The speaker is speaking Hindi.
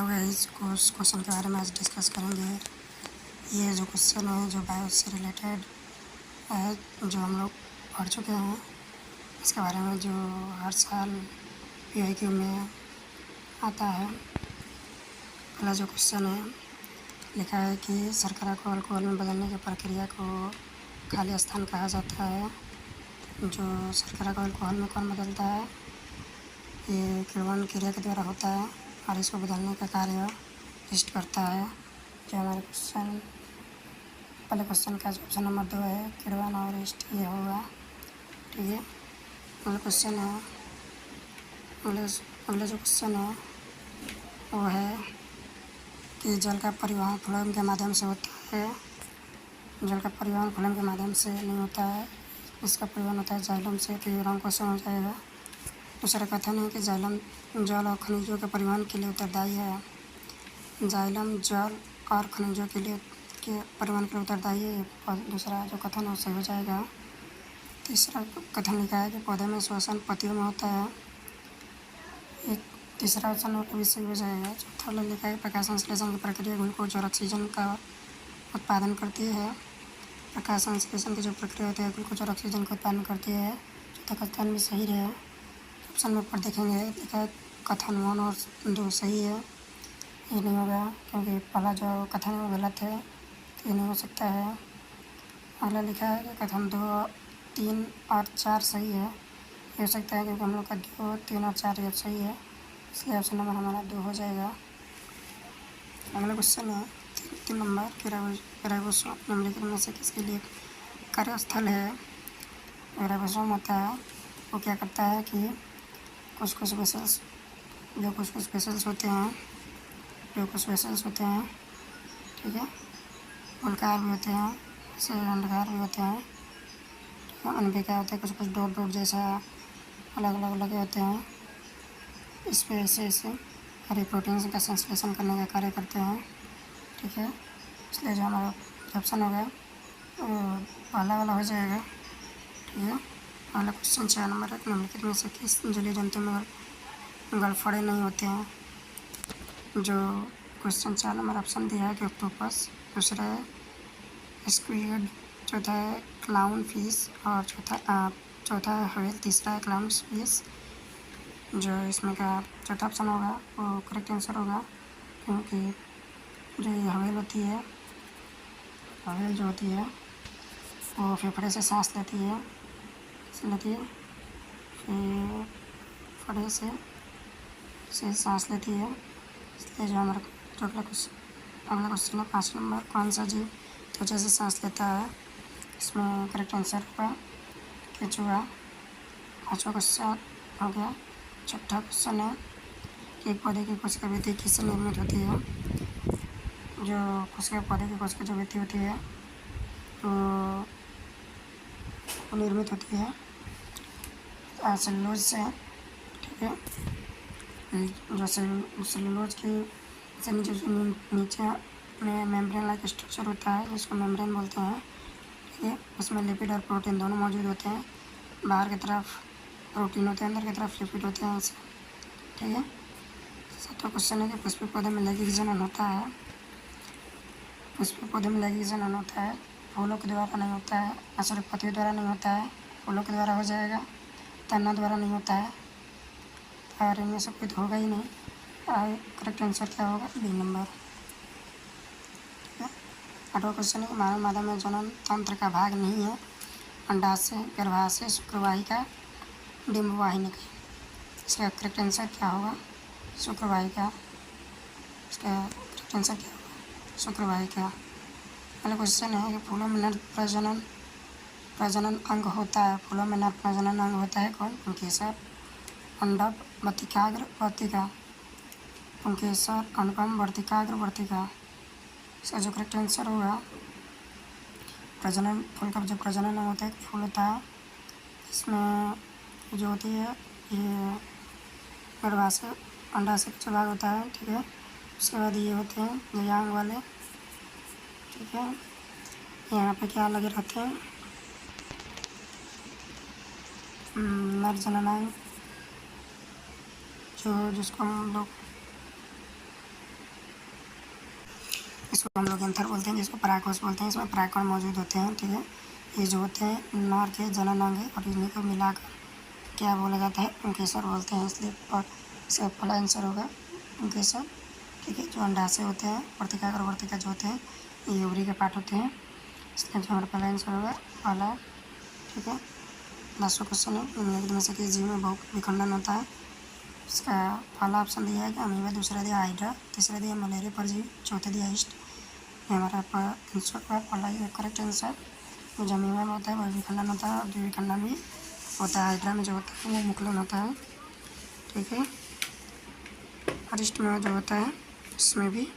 हेलो गाइस, कुछ क्वेश्चन के बारे में आज डिस्कस करेंगे। ये जो क्वेश्चन है जो बायो से रिलेटेड है, जो हम लोग पढ़ चुके हैं, इसके बारे में जो हर साल पीआईक्यू में आता है। पहला जो क्वेश्चन है, लिखा है कि शर्करा को अल्कोहल में बदलने की प्रक्रिया को खाली स्थान कहा जाता है। जो शर्करा को अल्कोहल में कौन बदलता है? ये किण्वन क्रिया के द्वारा होता है और इसको बदलने का कार्य ईस्ट करता है। जो हमारे पहले क्वेश्चन का जो ऑप्शन नंबर 2 है, किण्वन और ईस्ट, ये होगा। ठीक है, अगला क्वेश्चन है, अगला जो क्वेश्चन है वो है कि जल का परिवहन फ्लोएम के माध्यम से होता है। जल का परिवहन फ्लोएम के माध्यम से नहीं होता है, इसका परिवहन होता है जाइलम से। तो ये रॉन्ग क्वेश्चन हो जाएगा। दूसरा कथन है कि जाइलम जल और खनिजों के परिवहन के लिए उत्तरदायी है। जाइलम जल और खनिजों के लिए के परिवहन के लिए उत्तरदायी है। और दूसरा जो कथन है वो सही हो जाएगा। तीसरा कथन लिखा है कि पौधे में श्वसन पत्तियों में होता है। एक तीसरा ऑप्शन वो भी सही हो जाएगा। चौथा लिखा है प्रकाश संश्लेषण की प्रक्रिया ग्लूकोज और ऑक्सीजन का उत्पादन करती है। प्रकाश संश्लेषण की जो प्रक्रिया होती है ग्लूकोज और ऑक्सीजन का उत्पादन करती है। चौथा कथन भी सही रहे। ऑप्शन में ऊपर देखेंगे, लिखा है कथन 1 और 2 सही है। ये नहीं होगा क्योंकि पहला जो कथन है वो गलत है, तो ये नहीं हो सकता है। अगला लिखा है कि कथन 2, 3 और 4 सही है। ये हो सकता है क्योंकि हम लोग का 2, 3 और 4 ये सही है, इसलिए ऑप्शन नंबर हमारा 2 हो जाएगा। अगला क्वेश्चन है 3 नंबर कि राइबोसोम निम्नलिखित में से किसके लिए कार्यस्थल है? राइबोसोम होता है वो क्या करता है कि कुछ वेसल्स होते हैं, ठीक है, गोलाकार भी होते हैं, जैसे अंडाकार भी होते हैं, ठीक है, उनके क्या होते हैं कुछ डॉट जैसा अलग अलग लगे होते हैं। इस पर ऐसे हरी प्रोटीन का संश्लेषण करने का कार्य करते हैं। ठीक है, इसलिए जो हमारा ऑप्शन होगा वो पहला वाला हो जाएगा। ठीक है, अगला क्वेश्चन 4 नंबर है, निम्नलिखित में से किस जलीय जंतु में गलफड़े नहीं होते हैं? जो क्वेश्चन 4 नंबर ऑप्शन दिया है कि ऑक्टोपस, दूसरा है स्क्विड, चौथा है क्लाउन फिश और चौथा है व्हेल, तीसरा है क्लाउन फिश। जो इसमें का चौथा ऑप्शन होगा वो करेक्ट आंसर होगा, क्योंकि जो ये व्हेल होती है, व्हेल जो होती है वो फेफड़े से सांस लेती है, फेफड़े से सांस लेती है। इसलिए जो हमारा अगला क्वेश्चन है 5 नंबर, कौन सा जीव त्वचा से सांस लेता है? इसमें करेक्ट आंसर होगा केंचुआ। 5वां क्वेश्चन हो गया। छठा क्वेश्चन है कि पौधे की कोशिका वृद्धि किससे निर्मित होती है? जो पौधे की कोशिका जो वृद्धि होती है वो निर्मित होती है सेलुलोज से। ठीक है, जो सेलुलोज की से नीचे में मेम्ब्रेन लाइक स्ट्रक्चर होता है जिसको मेम्ब्रेन बोलते हैं। ठीक है, उसमें लिपिड और प्रोटीन दोनों मौजूद होते हैं। बाहर की तरफ प्रोटीन होते हैं, अंदर की तरफ लिपिड होते हैं ऐसे। ठीक है, 7वां क्वेश्चन है कि पुष्पीय पौधे में लैंगिक जनन होता है। पुष्पीय पौधे में लैंगिक जनन होता है, फूलों के द्वारा नहीं होता है, सॉरी पत्तियों द्वारा नहीं होता है, फूलों के द्वारा हो जाएगा, तना द्वारा नहीं होता है, और इनमें से कोई तो होगा ही नहीं। करेक्ट आंसर क्या होगा? B number. ठीक है, 8वां क्वेश्चन है कि मानव मादा में जनन तंत्र का भाग नहीं है अंडाशय, गर्भाशय, शुक्रवाहिका, डिंबवाहिनी। इसका करेक्ट आंसर क्या होगा? शुक्रवाहिका। इसका करेक्ट आंसर क्या होगा? शुक्रवाहिका। अगला क्वेश्चन है कि फूलों में नर प्रजनन अंग होता है। फूलों में नर प्रजनन अंग होता है कौन? पुंकेसर, मंडप, वर्तिकाग्र, वर्तिका। पुंकेसर, अनुपम, वर्तिकाग्र, वर्तिका। इसका जो करेक्ट आंसर होगा फूल का जो प्रजनन अंग होता है, फूल होता है, इसमें जो होती है ये गर्भाशय, अंडाशय का भाग होता है। ठीक है, उसके बाद ये होते हैं जयांग वाले। ठीक है, यहाँ पे क्या लगे रहते हैं? नर जननांग, जिसको हम लोग इसको हम लोग एंथर बोलते हैं, जिसको परागकोश बोलते हैं। इसमें परागकण मौजूद होते हैं, ठीक है। ये जो होते हैं नर के जनन अंग है और इन्हीं को मिलाकर क्या बोला जाता है, पुंकेसर बोलते हैं। इसलिए इसका पहला आंसर होगा पुंकेसर, ठीक है। जो अंडाशय होते हैं, वर्तिका और वर्तिका जो होते हैं ये ओवरी के पार्ट होते हैं, इसलिए जो हमारा पहला आंसर होगा पहला, ठीक है। लास्ट क्वेश्चन है, निम्नलिखित में से किस जीव में बहुत विखंडन होता है। इसका पहला ऑप्शन दिया है कि अमीबा, दूसरा दिया हाइड्रा, तीसरा दिया मलेरिया परजीवी, चौथा दिया ईस्ट। ये हमारा आंसर का पहला ही करेक्ट आंसर। जो अमीबा में होता है वह विखंडन होता है, और जो विखंडन भी होता है हाइड्रा में जो होता है वो मुकुलन होता है, ठीक है। और ईस्ट में जो होता है इसमें भी